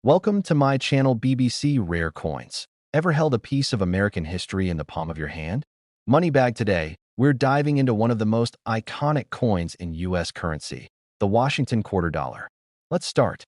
Welcome to my channel BBC Rare Coins. Ever held a piece of American history in the palm of your hand? Moneybag today, we're diving into one of the most iconic coins in U.S. currency, the Washington quarter dollar. Let's start.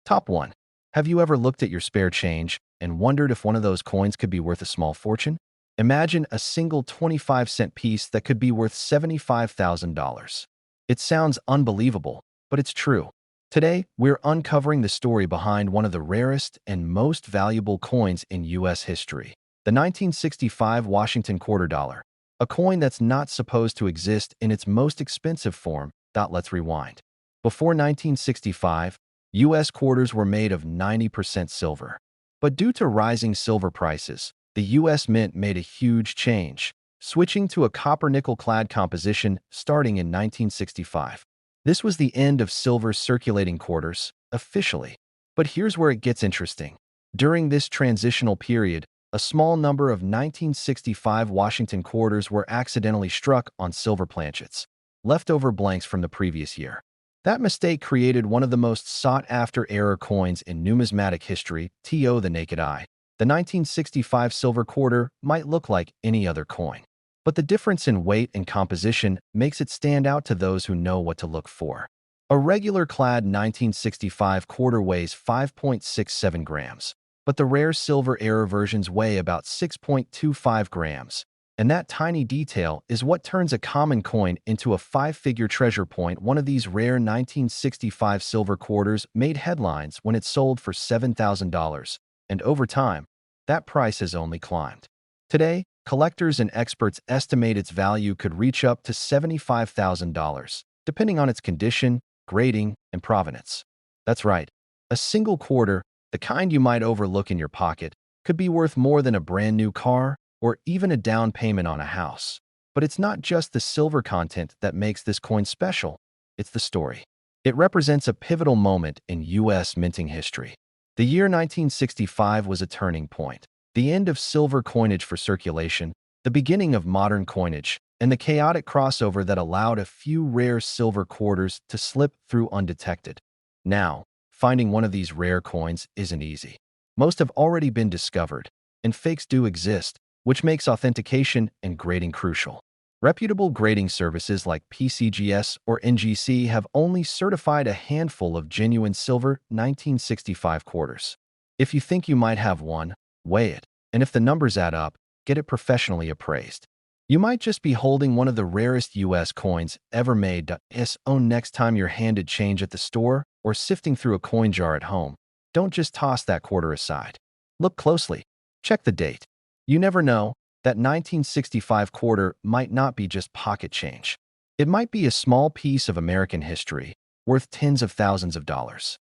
Top 1. Have you ever looked at your spare change and wondered if one of those coins could be worth a small fortune? Imagine a single 25-cent piece that could be worth $75,000. It sounds unbelievable, but it's true. Today, we're uncovering the story behind one of the rarest and most valuable coins in U.S. history, the 1965 Washington quarter dollar, a coin that's not supposed to exist in its most expensive form. Let's rewind. Before 1965, U.S. quarters were made of 90% silver. But due to rising silver prices, the U.S. Mint made a huge change, switching to a copper-nickel-clad composition starting in 1965. This was the end of silver's circulating quarters, officially. But here's where it gets interesting. During this transitional period, a small number of 1965 Washington quarters were accidentally struck on silver planchets, leftover blanks from the previous year. That mistake created one of the most sought-after error coins in numismatic history, to the naked eye. The 1965 silver quarter might look like any other coin, but the difference in weight and composition makes it stand out to those who know what to look for. A regular clad 1965 quarter weighs 5.67 grams, but the rare silver error versions weigh about 6.25 grams. And that tiny detail is what turns a common coin into a five-figure treasure point. One of these rare 1965 silver quarters made headlines when it sold for $7,000, and over time, that price has only climbed. Today, collectors and experts estimate its value could reach up to $75,000, depending on its condition, grading, and provenance. That's right, a single quarter, the kind you might overlook in your pocket, could be worth more than a brand new car or even a down payment on a house. But it's not just the silver content that makes this coin special, it's the story. It represents a pivotal moment in U.S. minting history. The year 1965 was a turning point. The end of silver coinage for circulation, the beginning of modern coinage, and the chaotic crossover that allowed a few rare silver quarters to slip through undetected. Now, finding one of these rare coins isn't easy. Most have already been discovered, and fakes do exist, which makes authentication and grading crucial. Reputable grading services like PCGS or NGC have only certified a handful of genuine silver 1965 quarters. If you think you might have one, weigh it, and if the numbers add up, get it professionally appraised. You might just be holding one of the rarest U.S. coins ever made. Next time you're handed change at the store or sifting through a coin jar at home, don't just toss that quarter aside. Look closely. Check the date. You never know, that 1965 quarter might not be just pocket change. It might be a small piece of American history, worth tens of thousands of dollars.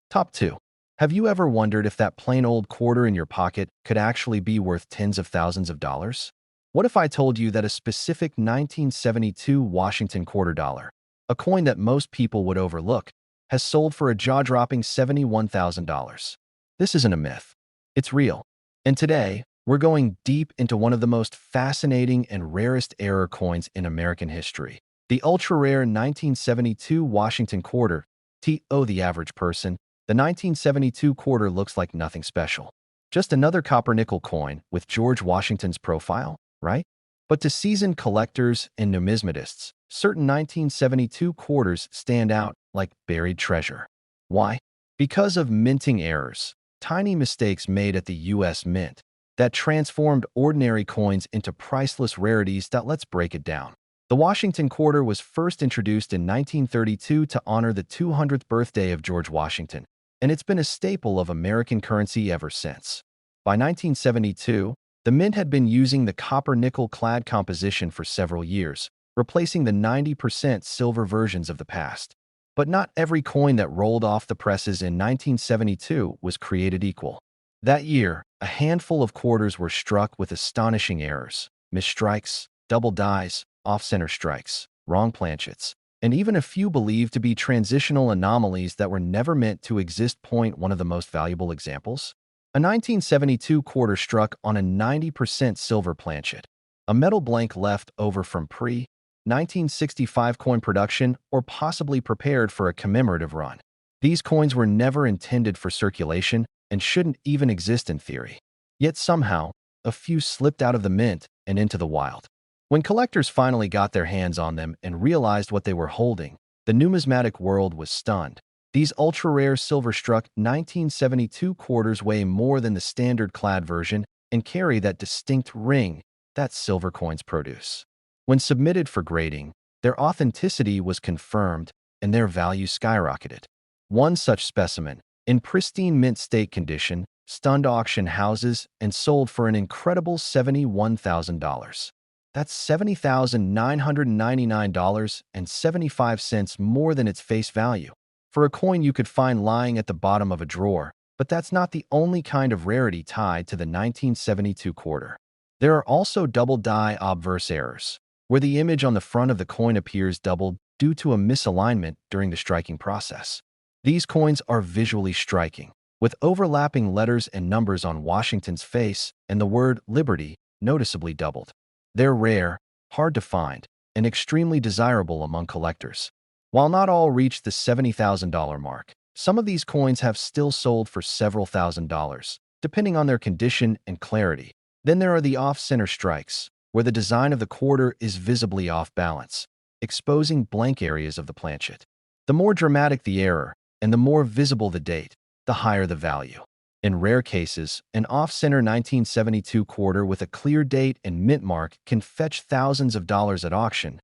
Top 2. Have you ever wondered if that plain old quarter in your pocket could actually be worth tens of thousands of dollars? What if I told you that a specific 1972 Washington quarter dollar, a coin that most people would overlook, has sold for a jaw-dropping $71,000? This isn't a myth. It's real. And today, we're going deep into one of the most fascinating and rarest error coins in American history, the ultra-rare 1972 Washington quarter. To the average person, the 1972 quarter looks like nothing special. Just another copper-nickel coin with George Washington's profile, right? But to seasoned collectors and numismatists, certain 1972 quarters stand out like buried treasure. Why? Because of minting errors, tiny mistakes made at the U.S. Mint that transformed ordinary coins into priceless rarities. Let's break it down. The Washington quarter was first introduced in 1932 to honor the 200th birthday of George Washington, and it's been a staple of American currency ever since. By 1972, the Mint had been using the copper-nickel-clad composition for several years, replacing the 90% silver versions of the past. But not every coin that rolled off the presses in 1972 was created equal. That year, a handful of quarters were struck with astonishing errors, misstrikes, double dies, off-center strikes, wrong planchets, and even a few believed to be transitional anomalies that were never meant to exist. One of the most valuable examples? A 1972 quarter struck on a 90% silver planchet, a metal blank left over from pre-1965 coin production or possibly prepared for a commemorative run. These coins were never intended for circulation and shouldn't even exist in theory. Yet somehow, a few slipped out of the mint and into the wild. When collectors finally got their hands on them and realized what they were holding, the numismatic world was stunned. These ultra-rare silver-struck 1972 quarters weigh more than the standard clad version and carry that distinct ring that silver coins produce. When submitted for grading, their authenticity was confirmed and their value skyrocketed. One such specimen, in pristine mint state condition, stunned auction houses and sold for an incredible $71,000. That's $70,999.75 more than its face value. For a coin you could find lying at the bottom of a drawer, but that's not the only kind of rarity tied to the 1972 quarter. There are also double die obverse errors, where the image on the front of the coin appears doubled due to a misalignment during the striking process. These coins are visually striking, with overlapping letters and numbers on Washington's face and the word Liberty noticeably doubled. They're rare, hard to find, and extremely desirable among collectors. While not all reach the $70,000 mark, some of these coins have still sold for several $1,000s, depending on their condition and clarity. Then there are the off-center strikes, where the design of the quarter is visibly off balance, exposing blank areas of the planchet. The more dramatic the error, and the more visible the date, the higher the value. In rare cases, an off-center 1972 quarter with a clear date and mint mark can fetch thousands of dollars at auction.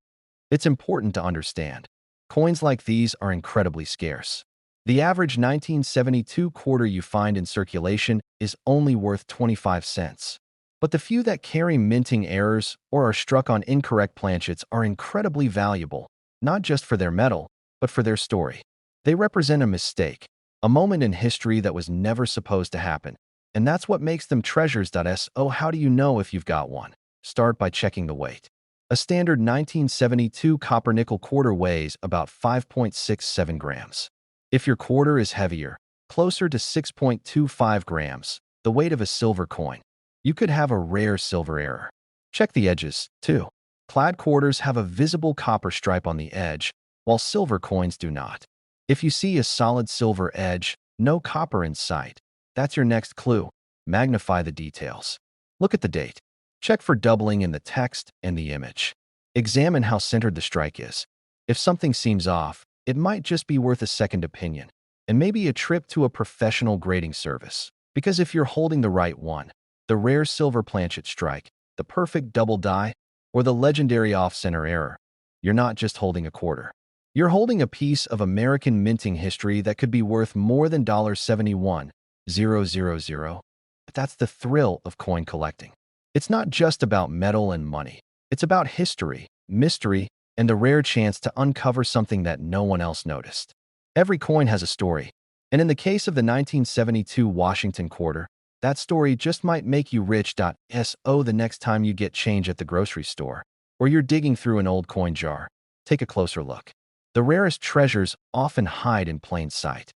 It's important to understand, coins like these are incredibly scarce. The average 1972 quarter you find in circulation is only worth 25 cents. But the few that carry minting errors or are struck on incorrect planchets are incredibly valuable, not just for their metal, but for their story. They represent a mistake, a moment in history that was never supposed to happen, and that's what makes them treasures. So how do you know if you've got one? Start by checking the weight. A standard 1972 copper-nickel quarter weighs about 5.67 grams. If your quarter is heavier, closer to 6.25 grams, the weight of a silver coin, you could have a rare silver error. Check the edges, too. Clad quarters have a visible copper stripe on the edge, while silver coins do not. If you see a solid silver edge, no copper in sight, that's your next clue. Magnify the details. Look at the date. Check for doubling in the text and the image. Examine how centered the strike is. If something seems off, it might just be worth a second opinion, and maybe a trip to a professional grading service. Because if you're holding the right one, the rare silver planchet strike, the perfect double die, or the legendary off-center error, you're not just holding a quarter. You're holding a piece of American minting history that could be worth more than $71,000. But that's the thrill of coin collecting. It's not just about metal and money. It's about history, mystery, and the rare chance to uncover something that no one else noticed. Every coin has a story, and in the case of the 1972 Washington quarter, that story just might make you rich. So the next time you get change at the grocery store, or you're digging through an old coin jar, take a closer look. The rarest treasures often hide in plain sight.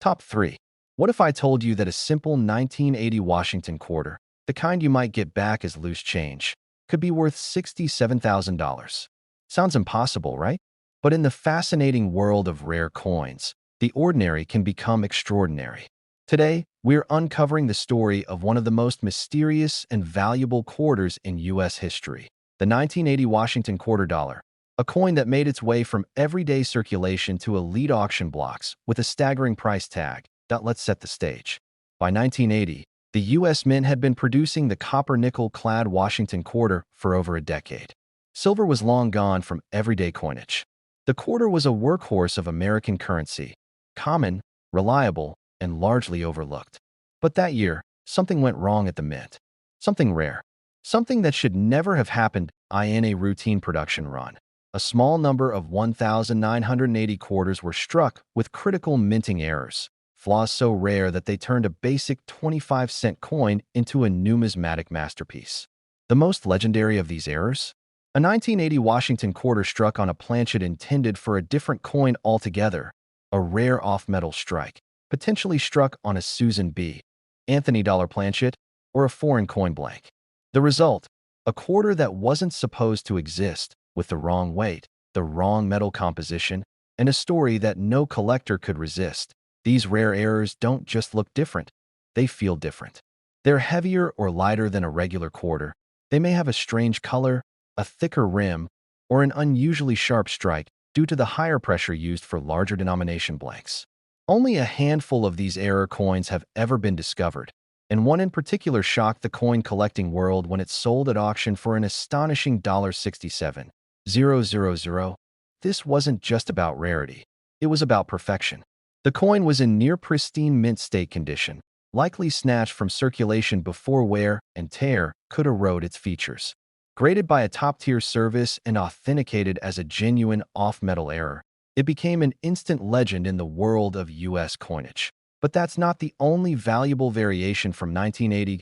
Top 3. What if I told you that a simple 1980 Washington quarter, the kind you might get back as loose change, could be worth $67,000? Sounds impossible, right? But in the fascinating world of rare coins, the ordinary can become extraordinary. Today, we're uncovering the story of one of the most mysterious and valuable quarters in U.S. history, the 1980 Washington quarter dollar, a coin that made its way from everyday circulation to elite auction blocks with a staggering price tag. Let's set the stage. By 1980, the U.S. Mint had been producing the copper-nickel-clad Washington quarter for over a decade. Silver was long gone from everyday coinage. The quarter was a workhorse of American currency, common, reliable, and largely overlooked. But that year, something went wrong at the mint. Something rare. Something that should never have happened in a routine production run. A small number of 1,980 quarters were struck with critical minting errors, flaws so rare that they turned a basic 25-cent coin into a numismatic masterpiece. The most legendary of these errors? A 1980 Washington quarter struck on a planchet intended for a different coin altogether, a rare off-metal strike, potentially struck on a Susan B. Anthony dollar planchet or a foreign coin blank. The result? A quarter that wasn't supposed to exist, with the wrong weight, the wrong metal composition, and a story that no collector could resist. These rare errors don't just look different, they feel different. They're heavier or lighter than a regular quarter. They may have a strange color, a thicker rim, or an unusually sharp strike due to the higher pressure used for larger denomination blanks. Only a handful of these error coins have ever been discovered, and one in particular shocked the coin collecting world when it sold at auction for an astonishing $67,000. This wasn't just about rarity, it was about perfection. The coin was in near pristine mint state condition, likely snatched from circulation before wear and tear could erode its features. Graded by a top-tier service and authenticated as a genuine off-metal error, it became an instant legend in the world of U.S. coinage. But that's not the only valuable variation from 1980.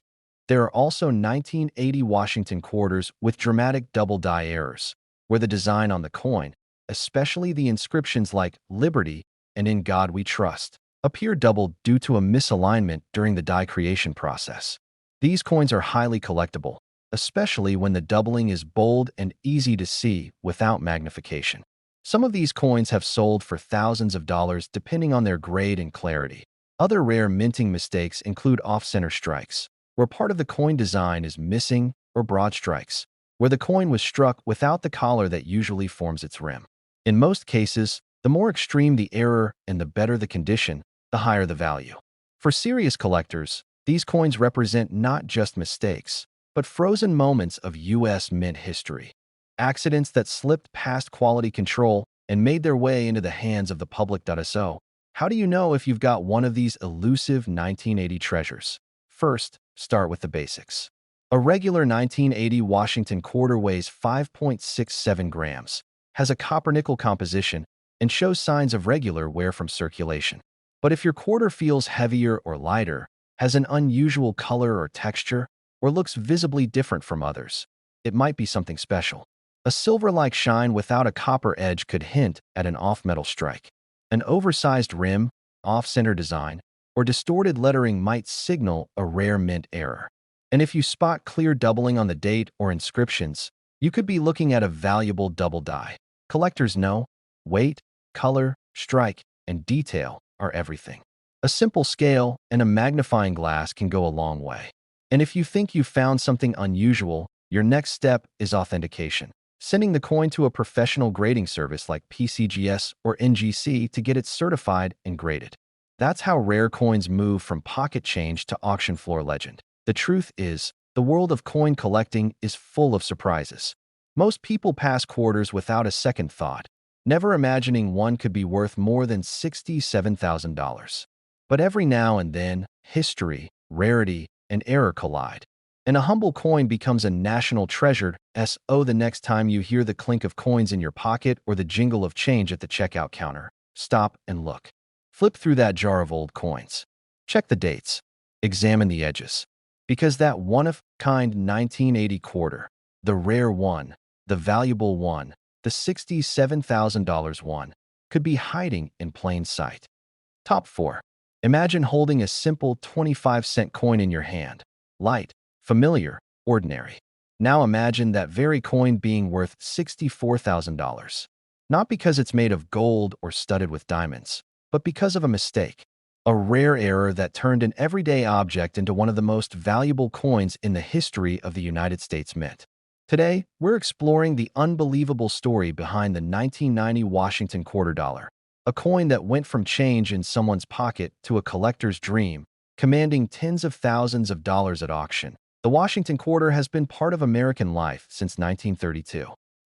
There are also 1980 Washington quarters with dramatic double-die errors, where the design on the coin, especially the inscriptions like Liberty and In God We Trust, appear doubled due to a misalignment during the die creation process. These coins are highly collectible, especially when the doubling is bold and easy to see without magnification. Some of these coins have sold for thousands of dollars depending on their grade and clarity. Other rare minting mistakes include off-center strikes, where part of the coin design is missing, or broad strikes, where the coin was struck without the collar that usually forms its rim. In most cases, the more extreme the error and the better the condition, the higher the value. For serious collectors, these coins represent not just mistakes, but frozen moments of U.S. mint history. Accidents that slipped past quality control and made their way into the hands of the public. So, how do you know if you've got one of these elusive 1980 treasures? First, start with the basics. A regular 1980 Washington quarter weighs 5.67 grams, has a copper-nickel composition, and shows signs of regular wear from circulation. But if your quarter feels heavier or lighter, has an unusual color or texture, or looks visibly different from others, it might be something special. A silver-like shine without a copper edge could hint at an off-metal strike. An oversized rim, off-center design, or distorted lettering might signal a rare mint error. And if you spot clear doubling on the date or inscriptions, you could be looking at a valuable double die. Collectors know weight, color, strike, and detail are everything. A simple scale and a magnifying glass can go a long way. And if you think you've found something unusual, your next step is authentication. Sending the coin to a professional grading service like PCGS or NGC to get it certified and graded. That's how rare coins move from pocket change to auction floor legend. The truth is, the world of coin collecting is full of surprises. Most people pass quarters without a second thought, never imagining one could be worth more than $67,000. But every now and then, history, rarity, and error collide, and a humble coin becomes a national treasure. The next time you hear the clink of coins in your pocket or the jingle of change at the checkout counter, stop and look. Flip through that jar of old coins. Check the dates. Examine the edges. Because that one-of-kind 1980 quarter, the rare one, the valuable one, the $67,000 one, could be hiding in plain sight. Top 4. Imagine holding a simple 25-cent coin in your hand. Light, familiar, ordinary. Now imagine that very coin being worth $64,000. Not because it's made of gold or studded with diamonds, but because of a mistake. A rare error that turned an everyday object into one of the most valuable coins in the history of the United States Mint. Today, we're exploring the unbelievable story behind the 1990 Washington quarter dollar, a coin that went from change in someone's pocket to a collector's dream, commanding tens of thousands of dollars at auction. The Washington quarter has been part of American life since 1932.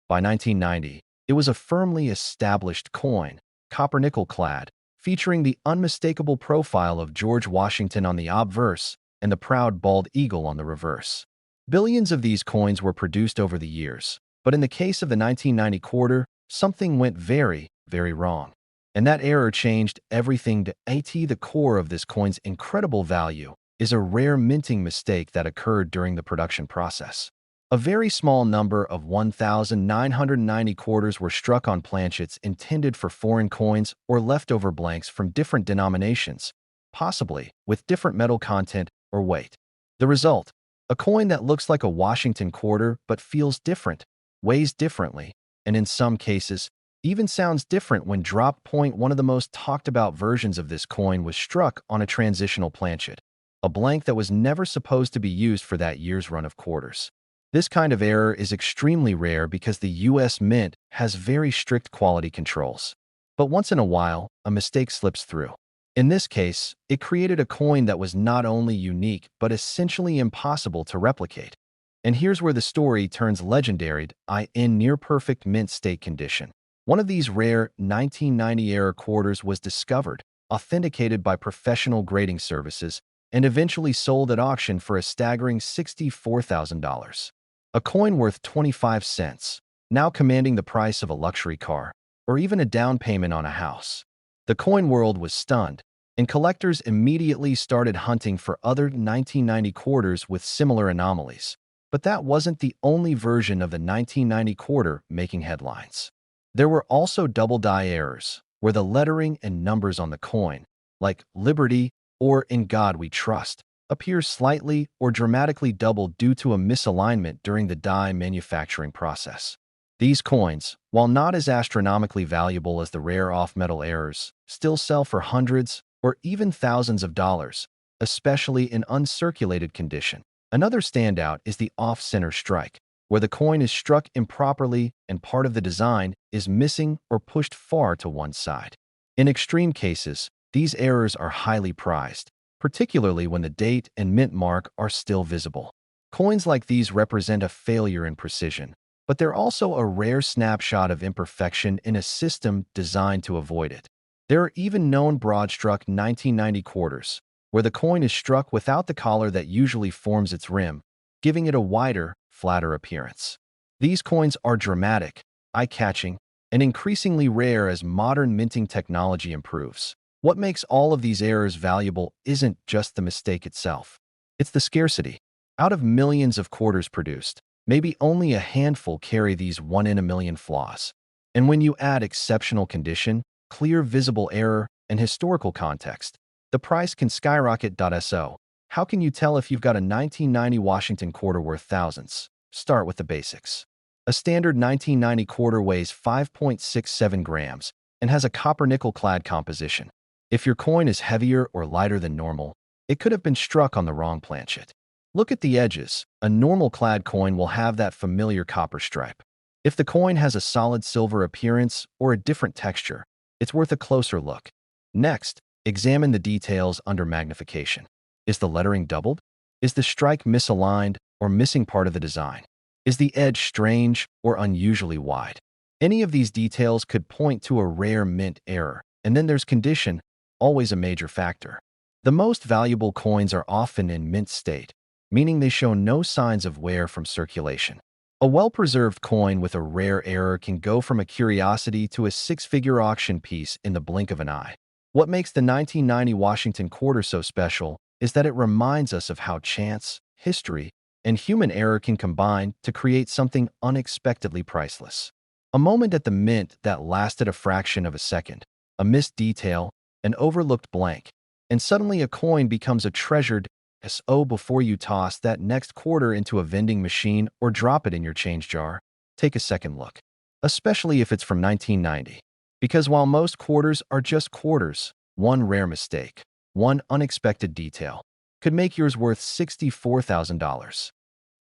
By 1990, it was a firmly established coin, copper-nickel clad, featuring the unmistakable profile of George Washington on the obverse and the proud bald eagle on the reverse. Billions of these coins were produced over the years, but in the case of the 1990 quarter, something went very, very wrong. And that error changed everything. The core of this coin's incredible value is a rare minting mistake that occurred during the production process. A very small number of 1,990 quarters were struck on planchets intended for foreign coins or leftover blanks from different denominations, possibly with different metal content or weight. The result: a coin that looks like a Washington quarter but feels different, weighs differently, and in some cases, even sounds different when drop point. One of the most talked about versions of this coin was struck on a transitional planchet, a blank that was never supposed to be used for that year's run of quarters. This kind of error is extremely rare because the US Mint has very strict quality controls. But once in a while, a mistake slips through. In this case, it created a coin that was not only unique but essentially impossible to replicate. And here's where the story turns legendary. In near-perfect mint state condition. One of these rare 1990-era quarters was discovered, authenticated by professional grading services, and eventually sold at auction for a staggering $64,000. A coin worth 25 cents, now commanding the price of a luxury car, or even a down payment on a house. The coin world was stunned, and collectors immediately started hunting for other 1990 quarters with similar anomalies. But that wasn't the only version of the 1990 quarter making headlines. There were also double-die errors, where the lettering and numbers on the coin, like Liberty or In God We Trust, appear slightly or dramatically doubled due to a misalignment during the die manufacturing process. These coins, while not as astronomically valuable as the rare off-metal errors, still sell for hundreds or even thousands of dollars, especially in uncirculated condition. Another standout is the off-center strike, where the coin is struck improperly and part of the design is missing or pushed far to one side. In extreme cases, these errors are highly prized, particularly when the date and mint mark are still visible. Coins like these represent a failure in precision, but they're also a rare snapshot of imperfection in a system designed to avoid it. There are even known broad-struck 1990 quarters, where the coin is struck without the collar that usually forms its rim, giving it a wider, flatter appearance. These coins are dramatic, eye-catching, and increasingly rare as modern minting technology improves. What makes all of these errors valuable isn't just the mistake itself. It's the scarcity. Out of millions of quarters produced, maybe only a handful carry these one-in-a-million flaws. And when you add exceptional condition, clear visible error, and historical context, the price can skyrocket. So, how can you tell if you've got a 1990 Washington quarter worth thousands? Start with the basics. A standard 1990 quarter weighs 5.67 grams and has a copper-nickel clad composition. If your coin is heavier or lighter than normal, it could have been struck on the wrong planchet. Look at the edges. A normal clad coin will have that familiar copper stripe. If the coin has a solid silver appearance or a different texture, it's worth a closer look. Next, examine the details under magnification. Is the lettering doubled? Is the strike misaligned or missing part of the design? Is the edge strange or unusually wide? Any of these details could point to a rare mint error. And then there's condition, always a major factor. The most valuable coins are often in mint state, meaning they show no signs of wear from circulation. A well-preserved coin with a rare error can go from a curiosity to a six-figure auction piece in the blink of an eye. What makes the 1990 Washington quarter so special is that it reminds us of how chance, history, and human error can combine to create something unexpectedly priceless. A moment at the mint that lasted a fraction of a second, a missed detail, an overlooked blank, and suddenly a coin becomes a treasured SO. Before you toss that next quarter into a vending machine or drop it in your change jar, take a second look, especially if it's from 1990. Because while most quarters are just quarters, one rare mistake, one unexpected detail, could make yours worth $64,000.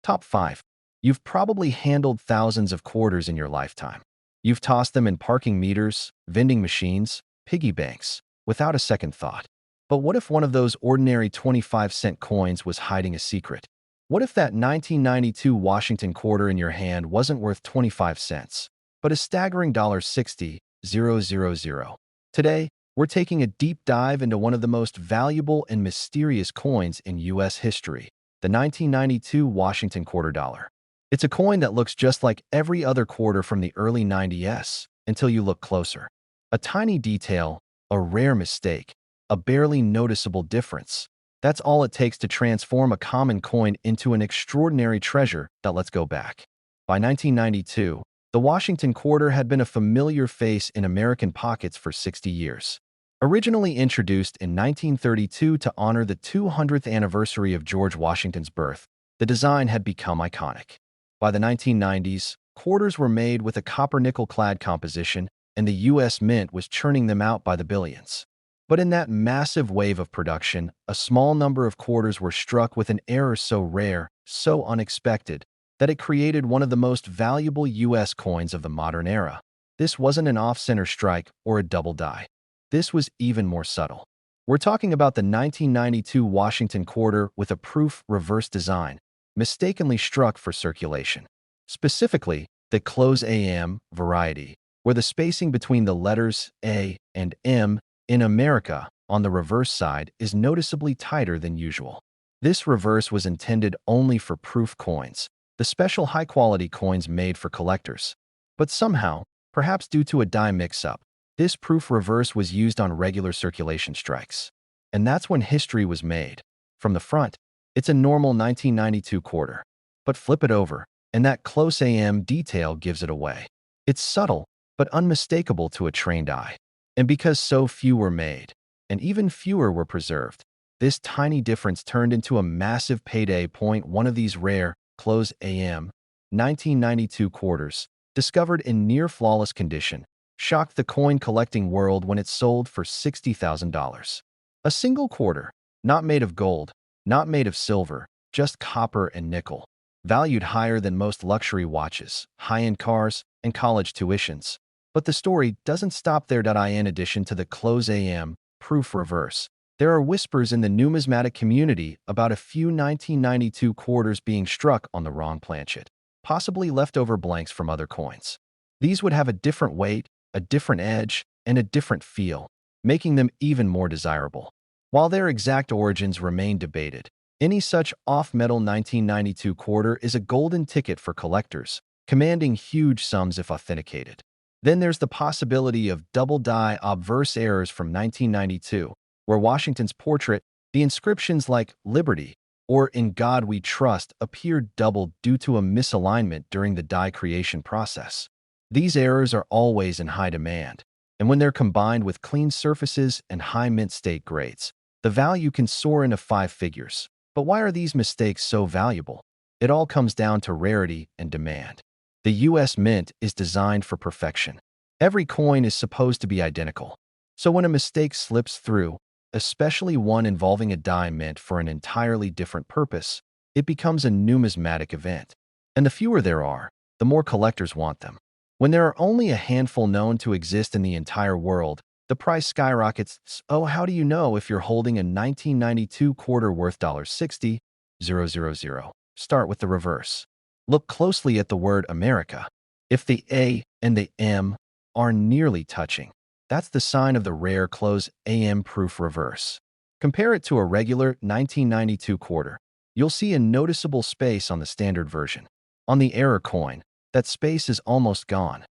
Top 5. You've probably handled thousands of quarters in your lifetime. You've tossed them in parking meters, vending machines, piggy banks, without a second thought. But what if one of those ordinary 25-cent coins was hiding a secret? What if that 1992 Washington quarter in your hand wasn't worth 25 cents, but a staggering $60,000? Today, we're taking a deep dive into one of the most valuable and mysterious coins in U.S. history, the 1992 Washington quarter dollar. It's a coin that looks just like every other quarter from the early 90s until you look closer. A tiny detail, a rare mistake, a barely noticeable difference. That's all it takes to transform a common coin into an extraordinary treasure. Let's go back. By 1992, the Washington quarter had been a familiar face in American pockets for 60 years. Originally introduced in 1932 to honor the 200th anniversary of George Washington's birth, the design had become iconic. By the 1990s, quarters were made with a copper-nickel clad composition and the U.S. Mint was churning them out by the billions. But in that massive wave of production, a small number of quarters were struck with an error so rare, so unexpected, that it created one of the most valuable U.S. coins of the modern era. This wasn't an off-center strike or a double die. This was even more subtle. We're talking about the 1992 Washington quarter with a proof reverse design, mistakenly struck for circulation. Specifically, the close AM variety, where the spacing between the letters A and M in America on the reverse side is noticeably tighter than usual. This reverse was intended only for proof coins, the special high-quality coins made for collectors. But somehow, perhaps due to a die mix-up, this proof reverse was used on regular circulation strikes. And that's when history was made. From the front, it's a normal 1992 quarter. But flip it over, and that close AM detail gives it away. It's subtle, but unmistakable to a trained eye. And because so few were made, and even fewer were preserved, this tiny difference turned into a massive payday point. One of these rare, close AM, 1992 quarters, discovered in near-flawless condition, shocked the coin-collecting world when it sold for $60,000. A single quarter, not made of gold, not made of silver, just copper and nickel, valued higher than most luxury watches, high-end cars, and college tuitions. But the story doesn't stop there. In addition to the close AM proof reverse, there are whispers in the numismatic community about a few 1992 quarters being struck on the wrong planchet, possibly leftover blanks from other coins. These would have a different weight, a different edge, and a different feel, making them even more desirable. While their exact origins remain debated, any such off-metal 1992 quarter is a golden ticket for collectors, commanding huge sums if authenticated. Then there's the possibility of double-die obverse errors from 1992, where Washington's portrait, the inscriptions like Liberty or In God We Trust appeared doubled due to a misalignment during the die creation process. These errors are always in high demand, and when they're combined with clean surfaces and high mint state grades, the value can soar into 5 figures. But why are these mistakes so valuable? It all comes down to rarity and demand. The U.S. Mint is designed for perfection. Every coin is supposed to be identical. So when a mistake slips through, especially one involving a die mint for an entirely different purpose, it becomes a numismatic event. And the fewer there are, the more collectors want them. When there are only a handful known to exist in the entire world, the price skyrockets. Oh, how do you know if you're holding a 1992 quarter worth $60,000? Start with the reverse. Look closely at the word America. If the A and the M are nearly touching, that's the sign of the rare close AM proof reverse. Compare it to a regular 1992 quarter. You'll see a noticeable space on the standard version. On the error coin, that space is almost gone.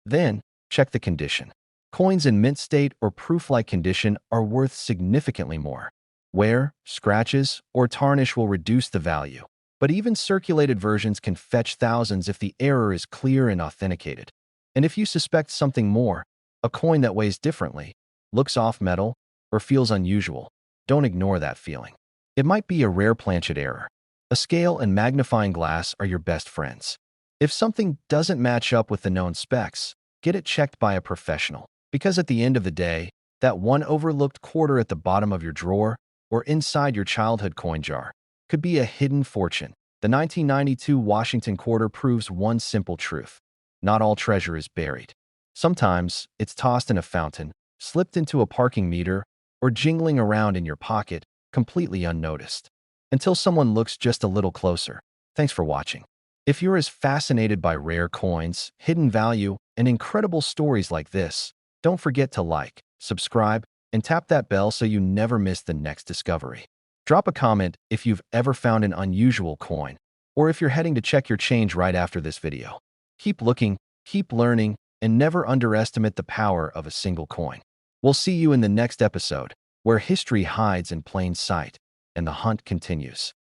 Then, check the condition. Coins in mint state or proof-like condition are worth significantly more. Wear, scratches, or tarnish will reduce the value. But even circulated versions can fetch thousands if the error is clear and authenticated. And if you suspect something more, a coin that weighs differently, looks off-metal, or feels unusual, don't ignore that feeling. It might be a rare planchet error. A scale and magnifying glass are your best friends. If something doesn't match up with the known specs, get it checked by a professional. Because at the end of the day, that one overlooked quarter at the bottom of your drawer or inside your childhood coin jar could be a hidden fortune. The 1992 Washington quarter proves one simple truth. Not all treasure is buried. Sometimes it's tossed in a fountain, slipped into a parking meter, or jingling around in your pocket, completely unnoticed. Until someone looks just a little closer. Thanks for watching. If you're as fascinated by rare coins, hidden value, and incredible stories like this, don't forget to like, subscribe, and tap that bell so you never miss the next discovery. Drop a comment if you've ever found an unusual coin, or if you're heading to check your change right after this video. Keep looking, keep learning, and never underestimate the power of a single coin. We'll see you in the next episode, where history hides in plain sight, and the hunt continues.